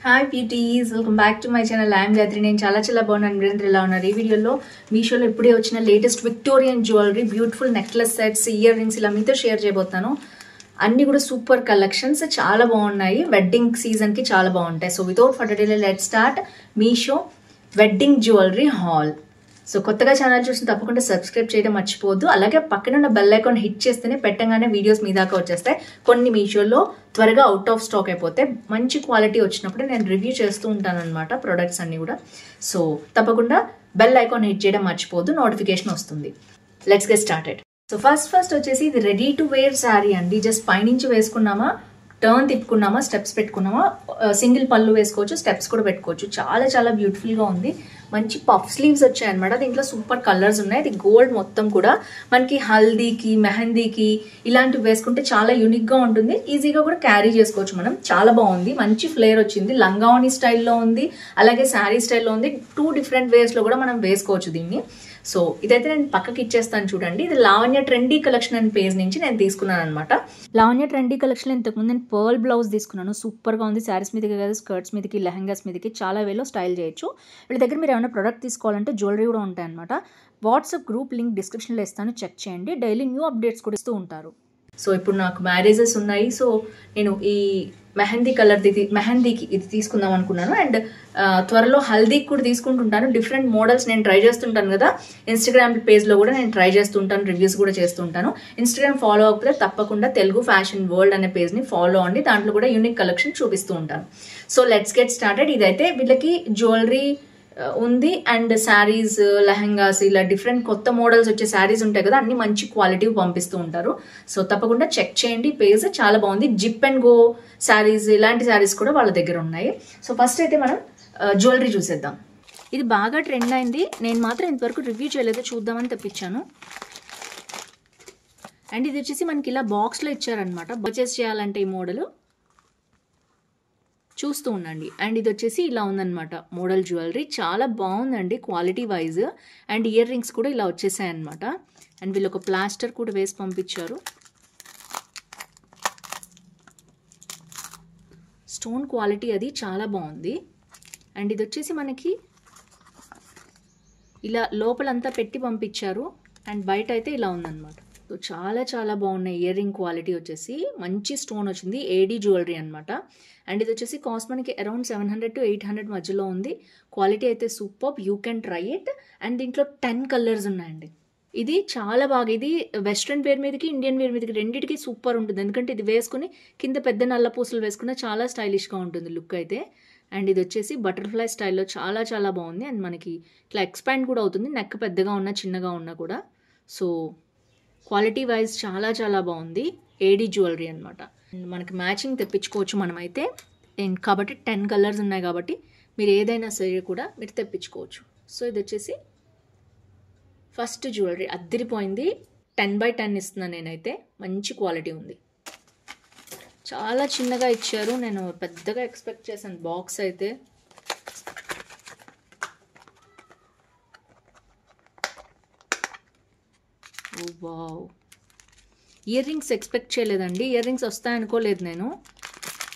Hi beauties, welcome back to my channel. I'm Gayatri. నేను చాలా బాగున్నాను. మీరందరూ ఎలా ఉన్నారు? ఈ వీడియోలో మీషోలో ఇప్పుడే వచ్చిన latest Victorian jewellery, beautiful necklace sets, ear rings ఇలా మీతో షేర్ చేయబోతాను. అన్ని కూడా సూపర్ కలెక్షన్స్, చాలా బాగున్నాయి. వెడ్డింగ్ సీజన్కి చాలా బాగుంటాయి. So without further delay let's start Meesho wedding jewellery hall. So కొత్తగా ఛానల్ చూసిన తప్పకుండా సబ్స్క్రైబ్ చేయడం మర్చిపోవద్దు. అలాగే పక్కన ఉన్న బెల్ ఐకాన్ హిట్ చేస్తేనే పెట్టగానే వీడియోస్ మీ దాకా వచ్చేస్తాయి. కొన్ని మీషోలో త్వరగా అవుట్ ఆఫ్ స్టాక్ అయిపోతే మంచి క్వాలిటీ వచ్చినప్పుడు నేను రివ్యూ చేస్తూ ఉంటాను అనమాట ప్రొడక్ట్స్ అన్ని కూడా. సో తప్పకుండా బెల్ ఐకాన్ హిట్ చేయడం మర్చిపోవద్దు, నోటిఫికేషన్ వస్తుంది. Let's get started. So first వచ్చేసి ఇది రెడీ టు వేర్ శారీ అండి. జస్ట్ పైనుంచి వేసుకున్నామా, టర్న్ తిప్పుకున్నామా, స్టెప్స్ పెట్టుకున్నామా, సింగిల్ పళ్ళు వేసుకోవచ్చు, స్టెప్స్ కూడా పెట్టుకోవచ్చు. చాలా బ్యూటిఫుల్గా ఉంది. మంచి పఫ్ స్లీవ్స్ వచ్చాయి అనమాట. దీంట్లో సూపర్ కలర్స్ ఉన్నాయి. ఇది గోల్డ్ మొత్తం కూడా మనకి హల్దీకి, మెహందీకి ఇలాంటివి వేసుకుంటే చాలా యూనిక్గా ఉంటుంది. ఈజీగా కూడా క్యారీ చేసుకోవచ్చు మనం. చాలా బాగుంది, మంచి ఫ్లేర్ వచ్చింది. లంగావని స్టైల్లో ఉంది, అలాగే శారీ స్టైల్లో ఉంది. 2 డిఫరెంట్ వేస్లో కూడా మనం వేసుకోవచ్చు దీన్ని. సో ఇదైతే నేను పక్కకి ఇచ్చేస్తాను చూడండి. ఇది లావణ్య ట్రెండీ కలెక్షన్ అనే పేజ్ నుంచి నేను తీసుకున్నాను అనమాట. లావణ్య ట్రెండీ కలెక్షన్ ఇంతకుముందు నేను పర్ల్ బ్లౌజ్ తీసుకున్నాను. సూపర్గా ఉంది. శారీస్ మీదకి కాదు, స్కర్ట్స్ మీదకి, లెహంగాస్ మీదకి చాలా వేలో స్టైల్ చేయొచ్చు. వీళ్ళ దగ్గర మీరు ఏమైనా ప్రోడక్ట్ తీసుకోవాలంటే జ్యువెలరీ కూడా ఉంటాయన్నమాట. వాట్సాప్ గ్రూప్ లింక్ డిస్క్రిప్షన్లో ఇస్తాను, చెక్ చేయండి. డైలీ న్యూ అప్డేట్స్ కూడా ఇస్తూ ఉంటారు. సో ఇప్పుడు నాకు మ్యారేజెస్ ఉన్నాయి. సో నేను ఈ మెహందీకి ఇది తీసుకుందాం అనుకున్నాను. అండ్ త్వరలో హల్దీకి కూడా తీసుకుంటుంటాను. డిఫరెంట్ మోడల్స్ నేను ట్రై చేస్తుంటాను కదా. ఇన్స్టాగ్రామ్ పేజ్లో కూడా నేను ట్రై చేస్తుంటాను, రివ్యూస్ కూడా చేస్తుంటాను. ఇన్స్టాగ్రామ్ ఫాలో అవ్వకపోతే తప్పకుండా తెలుగు ఫ్యాషన్ వరల్డ్ అనే పేజ్ని ఫాలో అండి. దాంట్లో కూడా యూనిక్ కలెక్షన్ చూపిస్తూ ఉంటాను. So let's get started. ఇదైతే వీళ్ళకి జ్యువెలరీ ఉంది అండ్ శారీస్, లెహంగాస్ ఇలా డిఫరెంట్ కొత్త మోడల్స్ వచ్చే శారీస్ ఉంటాయి కదా, అన్ని మంచి క్వాలిటీ పంపిస్తూ ఉంటారు. సో తప్పకుండా చెక్ చేయండి పేజ్, చాలా బాగుంది. జిప్ అండ్ గో శారీస్, ఇలాంటి శారీస్ కూడా వాళ్ళ దగ్గర ఉన్నాయి. సో ఫస్ట్ అయితే మనం జ్యువెలరీ చూసేద్దాం. ఇది బాగా ట్రెండ్ అయింది. నేను మాత్రం ఇంతవరకు రివ్యూ చేయలేదు, చూద్దామని తెప్పించాను. అండ్ ఇది వచ్చేసి మనకి ఇలా బాక్స్లో ఇచ్చారనమాట. పర్చేస్ చేయాలంటే ఈ మోడల్ చూస్తూ ఉండండి. అండ్ ఇది వచ్చేసి ఇలా ఉందన్నమాట మోడల్ జ్యువెలరీ. చాలా బాగుందండి quality wise. And ear rings కూడా ఇలా వచ్చేసాయి అనమాట. అండ్ వీళ్ళు ఒక ప్లాస్టర్ కూడా వేసి పంపించారు. స్టోన్ క్వాలిటీ అది చాలా బాగుంది. అండ్ ఇది వచ్చేసి మనకి ఇలా లోపలంతా పెట్టి పంపించారు. అండ్ బయట అయితే ఇలా ఉందన్నమాట. సో చాలా బాగున్నాయి. ఇయర్ రింగ్ క్వాలిటీ వచ్చేసి మంచి స్టోన్ వచ్చింది. ఏడీ జ్యువెలరీ అనమాట. అండ్ ఇది వచ్చేసి కాస్ట్ మనకి అరౌండ్ 700 to 800 మధ్యలో ఉంది. క్వాలిటీ అయితే super, you can try it. And దీంట్లో 10 కలర్స్ ఉన్నాయండి. ఇది చాలా బాగా, ఇది వెస్ట్రన్ వేర్ మీదకి, ఇండియన్ వేర్ మీదకి రెండింటికి సూపర్ ఉంటుంది. ఎందుకంటే ఇది వేసుకుని కింద పెద్ద నల్ల పూసలు వేసుకున్న చాలా స్టైలిష్గా ఉంటుంది లుక్ అయితే. అండ్ ఇది వచ్చేసి బటర్ఫ్లై స్టైల్లో చాలా బాగుంది. అండ్ మనకి ఇట్లా ఎక్స్పాండ్ కూడా అవుతుంది, నెక్ పెద్దగా ఉన్నా చిన్నగా ఉన్నా కూడా. సో క్వాలిటీ వైజ్ చాలా బాగుంది. ఏడీ జ్యువెలరీ అనమాట. మనకి మ్యాచింగ్ తెప్పించుకోవచ్చు మనమైతే. కాబట్టి 10 కలర్స్ ఉన్నాయి కాబట్టి మీరు ఏదైనా సరే కూడా మీరు తెప్పించుకోవచ్చు. సో ఇది వచ్చేసి ఫస్ట్ జ్యువెలరీ. అద్దరిపోయింది. 10/10 ఇస్తున్నాను నేనైతే. మంచి క్వాలిటీ ఉంది. చాలా చిన్నగా ఇచ్చారు. నేను పెద్దగా ఎక్స్పెక్ట్ చేశాను బాక్స్ అయితే. వావ్, ఇయర్ రింగ్స్ ఎక్స్పెక్ట్ చేయలేదండి. ఇయర్ రింగ్స్ వస్తాయనుకోలేదు నేను.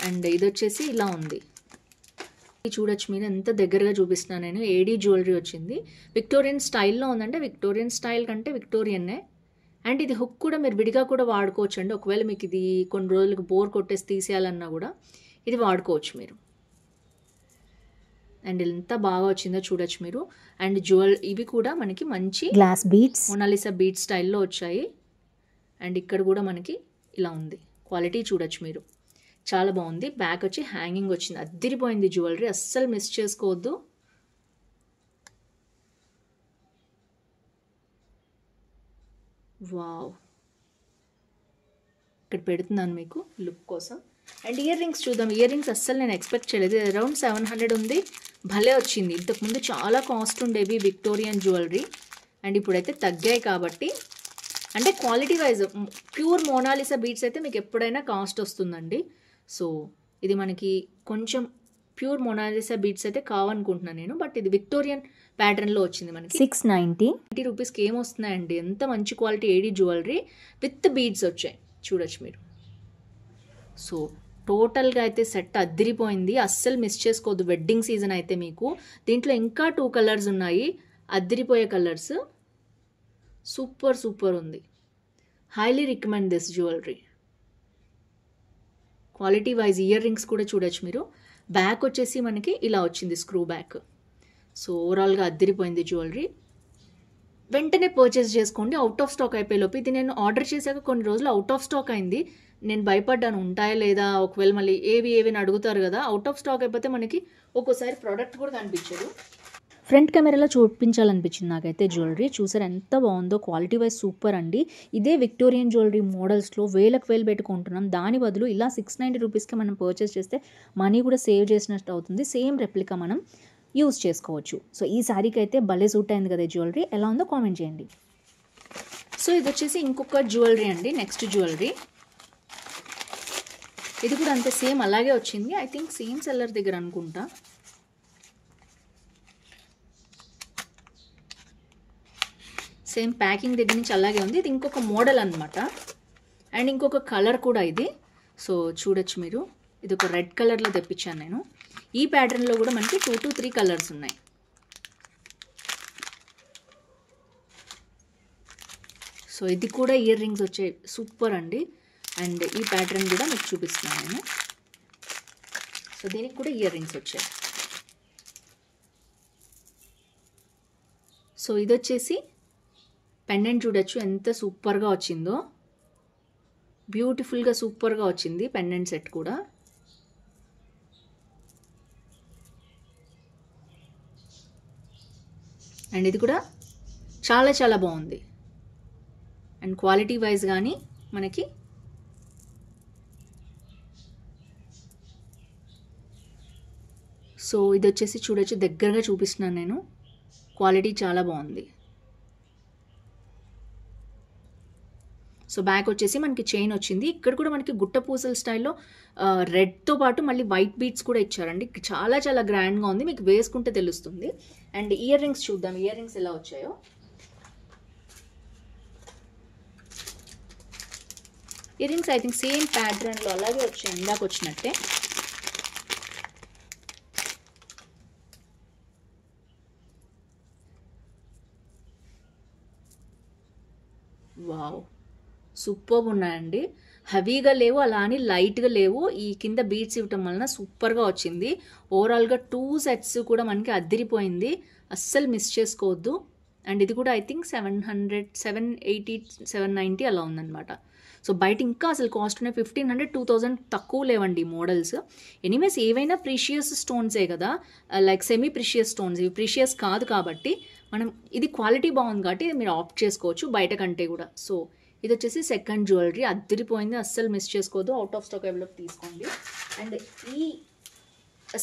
అండ్ ఇది వచ్చేసి ఇలా ఉంది. చూడొచ్చు మీరు, ఎంత దగ్గరగా చూపిస్తున్నాను నేను. ఏడీ జ్యువెలరీ వచ్చింది. విక్టోరియన్ స్టైల్లో ఉందంటే విక్టోరియన్ స్టైల్ కంటే విక్టోరియన్నే. అండ్ ఇది హుక్ కూడా మీరు విడిగా కూడా వాడుకోవచ్చు అండి. ఒకవేళ మీకు ఇది కొన్ని రోజులకు బోర్ కొట్టేసి తీసేయాలన్నా కూడా ఇది వాడుకోవచ్చు మీరు. అండ్ ఎంత బాగా వచ్చిందో చూడొచ్చు మీరు. అండ్ ఇవి కూడా మనకి మంచి గ్లాస్ బీడ్స్, మొనాలిసా బీడ్ స్టైల్లో వచ్చాయి. అండ్ ఇక్కడ కూడా మనకి ఇలా ఉంది. క్వాలిటీ చూడొచ్చు మీరు, చాలా బాగుంది. బ్యాక్ వచ్చి హ్యాంగింగ్ వచ్చింది. అద్దరిపోయింది జ్యువెలరీ, అస్సలు మిస్ చేసుకోవద్దు. వావ్, ఇక్కడ పెడుతున్నాను మీకు లుక్ కోసం. అండ్ ఇయర్ రింగ్స్ చూద్దాం. ఇయర్ రింగ్స్ అస్సలు నేను ఎక్స్పెక్ట్ చేయలేదు. అరౌండ్ 700 ఉంది. భలే వచ్చింది. ఇంతకుముందు చాలా కాస్ట్ ఉండేవి విక్టోరియన్ జ్యువెలరీ. అండ్ ఇప్పుడైతే తగ్గాయి కాబట్టి, అంటే quality wise pure Mona Lisa beads అయితే మీకు ఎప్పుడైనా కాస్ట్ వస్తుందండి. సో ఇది మనకి కొంచెం ప్యూర్ మోనాలిసా బీడ్స్ అయితే కావనుకుంటున్నాను నేను. బట్ ఇది విక్టోరియన్ ప్యాటర్న్లో వచ్చింది మనకి. 690 రూపీస్కి ఏమొస్తున్నాయండి. ఎంత మంచి quality AD jewellery with beads వచ్చాయి చూడొచ్చు మీరు. సో టోటల్గా అయితే సెట్ అద్దిరిపోయింది, అస్సలు మిస్ చేసుకోవద్దు. వెడ్డింగ్ సీజన్ అయితే మీకు దీంట్లో ఇంకా 2 కలర్స్ ఉన్నాయి, అద్దిరిపోయే కలర్స్. సూపర్ సూపర్ ఉంది. Highly recommend this jewellery. Quality wise ear rings కూడా చూడొచ్చు మీరు. బ్యాక్ వచ్చేసి మనకి ఇలా వచ్చింది స్క్రూ బ్యాక్. సో ఓవరాల్గా అద్దిరిపోయింది జ్యువెలరీ. వెంటనే పర్చేస్ చేసుకోండి, అవుట్ ఆఫ్ స్టాక్ అయిపోయేలోపు. ఇది నేను ఆర్డర్ చేశాక కొన్ని రోజులు అవుట్ ఆఫ్ స్టాక్ అయింది. నేను భయపడ్డాను ఉంటాయా లేదా, ఒకవేళ మళ్ళీ ఏవి అడుగుతారు కదా. అవుట్ ఆఫ్ స్టాక్ అయిపోతే మనకి ఒక్కోసారి ప్రోడక్ట్ కూడా కనిపించదు. ఫ్రంట్ కెమెరాలో చూపించాలనిపించింది నాకైతే జ్యువెలరీ. చూసారు ఎంత బాగుందో, క్వాలిటీ వైజ్ సూపర్ అండి. ఇదే విక్టోరియన్ జ్యువెలరీ మోడల్స్లో వేలకు వేలు పెట్టుకుంటున్నాం. దాని బదులు ఇలా 690 రూపీస్కి మనం పర్చేస్ చేస్తే మనీ కూడా సేవ్ చేసినట్టు అవుతుంది. సేమ్ రెప్లికా మనం యూజ్ చేసుకోవచ్చు. సో ఈ శారీకి అయితే భలే సూట్ అయింది కదా జ్యువెలరీ. ఎలా ఉందో కామెంట్ చేయండి. సో ఇది వచ్చేసి ఇంకొక జ్యువెలరీ అండి, నెక్స్ట్ జ్యువెలరీ. ఇది కూడా అంతే సేమ్ అలాగే వచ్చింది. ఐ థింక్ సేమ్ సెల్లర్ దగ్గర అనుకుంటా. సేమ్ ప్యాకింగ్ దగ్గర నుంచి అలాగే ఉంది. ఇది ఇంకొక మోడల్ అనమాట, అండ్ ఇంకొక కలర్ కూడా ఇది. సో చూడొచ్చు మీరు, ఇది ఒక రెడ్ కలర్లో తెప్పించాను నేను. ఈ ప్యాటర్న్లో కూడా మనకి 2 to 3 కలర్స్ ఉన్నాయి. సో ఇది కూడా ఇయర్ రింగ్స్ వచ్చాయి, సూపర్ అండి. అండ్ ఈ ప్యాటర్న్ కూడా మీకు చూపిస్తున్నాను నేను. సో దీనికి కూడా ఇయర్ రింగ్స్ వచ్చాయి. సో ఇది వచ్చేసి పెండెంట్ చూడొచ్చు ఎంత సూపర్గా వచ్చిందో. బ్యూటిఫుల్గా సూపర్గా వచ్చింది పెండెంట్ సెట్ కూడా. అండ్ ఇది కూడా చాలా చాలా బాగుంది. అండ్ క్వాలిటీ వైజ్ కానీ మనకి సో ఇది వచ్చేసి చూడొచ్చు, దగ్గరగా చూపిస్తున్నాను నేను. క్వాలిటీ చాలా బాగుంది. సో బ్యాక్ వచ్చేసి మనకి చైన్ వచ్చింది. ఇక్కడ కూడా మనకి గుట్ట పూసల స్టైల్లో రెడ్తో పాటు మళ్ళీ వైట్ బీట్స్ కూడా ఇచ్చారండి. చాలా చాలా గ్రాండ్గా ఉంది, మీకు వేసుకుంటే తెలుస్తుంది. అండ్ ఇయర్ రింగ్స్ చూద్దాం, ఇయర్ రింగ్స్ ఎలా వచ్చాయో. Ear rings I think same ప్యాటర్న్లో అలాగే వచ్చాయి, ఇందాక వచ్చినట్టే. వావ్, సూపర్గా ఉన్నాయండి. హెవీగా లేవు, అలా అని లైట్గా లేవు. ఈ కింద బీట్స్ ఇవ్వటం వలన సూపర్గా వచ్చింది. ఓవరాల్గా 2 సెట్స్ కూడా మనకి అద్దిరిపోయింది, అస్సలు మిస్ చేసుకోవద్దు. అండ్ ఇది కూడా ఐ థింక్ 700, 780, 790 అలా ఉందన్నమాట. సో బయట ఇంకా అసలు కాస్ట్ ఉన్నాయి, 1500, 2000 తక్కువ లేవండి మోడల్స్. ఎనీవేస్ ఏవైనా ప్రీషియస్ స్టోన్సే కదా, లైక్ సెమీ ప్రీషియస్ స్టోన్స్, ఇవి ప్రీషియస్ కాదు కాబట్టి మనం ఇది క్వాలిటీ బాగుంది కాబట్టి మీరు ఆప్ట్ చేసుకోవచ్చు బయట కంటే కూడా. సో ఇది వచ్చేసి సెకండ్ జ్యువెలరీ, అద్దిరిపోయింది, అస్సలు మిస్ చేసుకోవద్దు. అవుట్ ఆఫ్ స్టాక్ అవైలబుల్ తీసుకోండి. అండ్ ఈ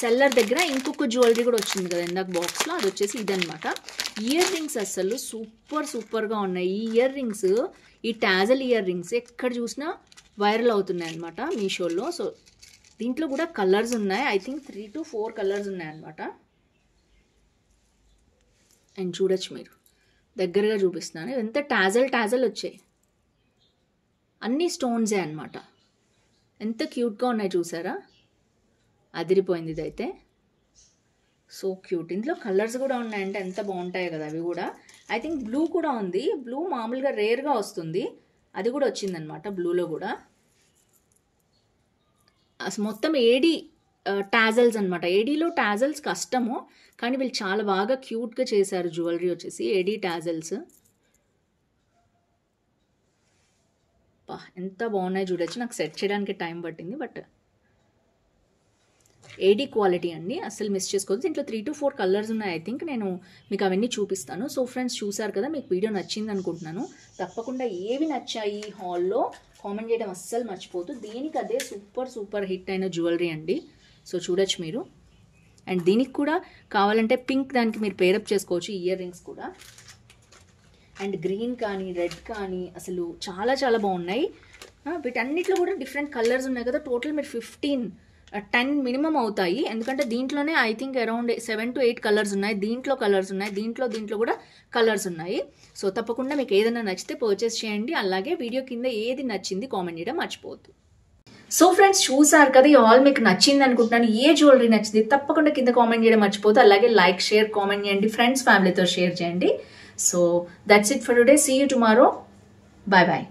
సెల్లర్ దగ్గర ఇంకొక జ్యువెలరీ కూడా వచ్చింది కదా ఇందాక బాక్స్లో, అది వచ్చేసి ఇదనమాట. ఇయర్ రింగ్స్ అసలు సూపర్గా ఉన్నాయి. ఈ ఇయర్ రింగ్స్, ఈ టాజల్ ఇయర్ రింగ్స్ ఎక్కడ చూసినా వైరల్ అవుతున్నాయి అనమాట మీషోలో. సో దీంట్లో కూడా కలర్స్ ఉన్నాయి, ఐ థింక్ 3 to 4 కలర్స్ ఉన్నాయన్నమాట. అండ్ చూడొచ్చు మీరు, దగ్గరగా చూపిస్తున్నాను. ఎంత టాజల్ వచ్చాయి, అన్ని స్టోన్సే అనమాట. ఎంత క్యూట్గా ఉన్నాయి చూసారా, అదిరిపోయింది ఇదైతే. So cute. ఇందులో కలర్స్ కూడా ఉన్నాయంటే ఎంత బాగుంటాయి కదా అవి కూడా. ఐ థింక్ బ్లూ కూడా ఉంది, బ్లూ మామూలుగా రేర్గా వస్తుంది, అది కూడా వచ్చిందనమాట బ్లూలో కూడా. అసలు మొత్తం ఏడీ టాజల్స్ అనమాట. ఏడీలో టాజల్స్ కష్టము, కానీ వీళ్ళు చాలా బాగా క్యూట్గా చేశారు జ్యువెలరీ వచ్చేసి. ఏడీ టాజల్స్ ఎంత బాగున్నాయి చూడొచ్చు. నాకు సెట్ చేయడానికి టైం పట్టింది, బట్ ఏడీ క్వాలిటీ అండి, అసలు మిస్ చేసుకోవద్దు. దీంట్లో 3 to 4 కలర్స్ ఉన్నాయి. ఐ థింక్ నేను మీకు అవన్నీ చూపిస్తాను. సో ఫ్రెండ్స్ చూసారు కదా, మీకు వీడియో నచ్చింది అనుకుంటున్నాను. తప్పకుండా ఏవి నచ్చాయి హాల్లో కామెంట్ చేయడం అస్సలు మర్చిపోదు. దీనికి అదే సూపర్ హిట్ అయిన జ్యువెలరీ అండి. సో చూడొచ్చు మీరు. అండ్ దీనికి కూడా కావాలంటే పింక్ దానికి మీరు పేరప్ చేసుకోవచ్చు, ఇయర్ రింగ్స్ కూడా. అండ్ గ్రీన్ కానీ రెడ్ కానీ అసలు చాలా చాలా బాగున్నాయి. వీటన్నిటిలో కూడా డిఫరెంట్ కలర్స్ ఉన్నాయి కదా. టోటల్ మీరు 10 మినిమం అవుతాయి, ఎందుకంటే దీంట్లోనే I think around 7 to 8 colours ఉన్నాయి. దీంట్లో కలర్స్ ఉన్నాయి, దీంట్లో కూడా కలర్స్ ఉన్నాయి. సో తప్పకుండా మీకు ఏదైనా నచ్చితే పర్చేస్ చేయండి. అలాగే వీడియో కింద ఏది నచ్చింది కామెంట్ చేయడం మర్చిపోవద్దు. సో ఫ్రెండ్స్ చూసారు కదా, ఈ ఆల్ మీకు నచ్చింది అనుకుంటున్నాను. ఏ జ్యువెలరీ నచ్చింది తప్పకుండా కింద కామెంట్ చేయడం మర్చిపోదు. అలాగే లైక్, షేర్, కామెంట్ చేయండి, ఫ్రెండ్స్ ఫ్యామిలీతో షేర్ చేయండి. So that's it for today. See you tomorrow. Bye bye.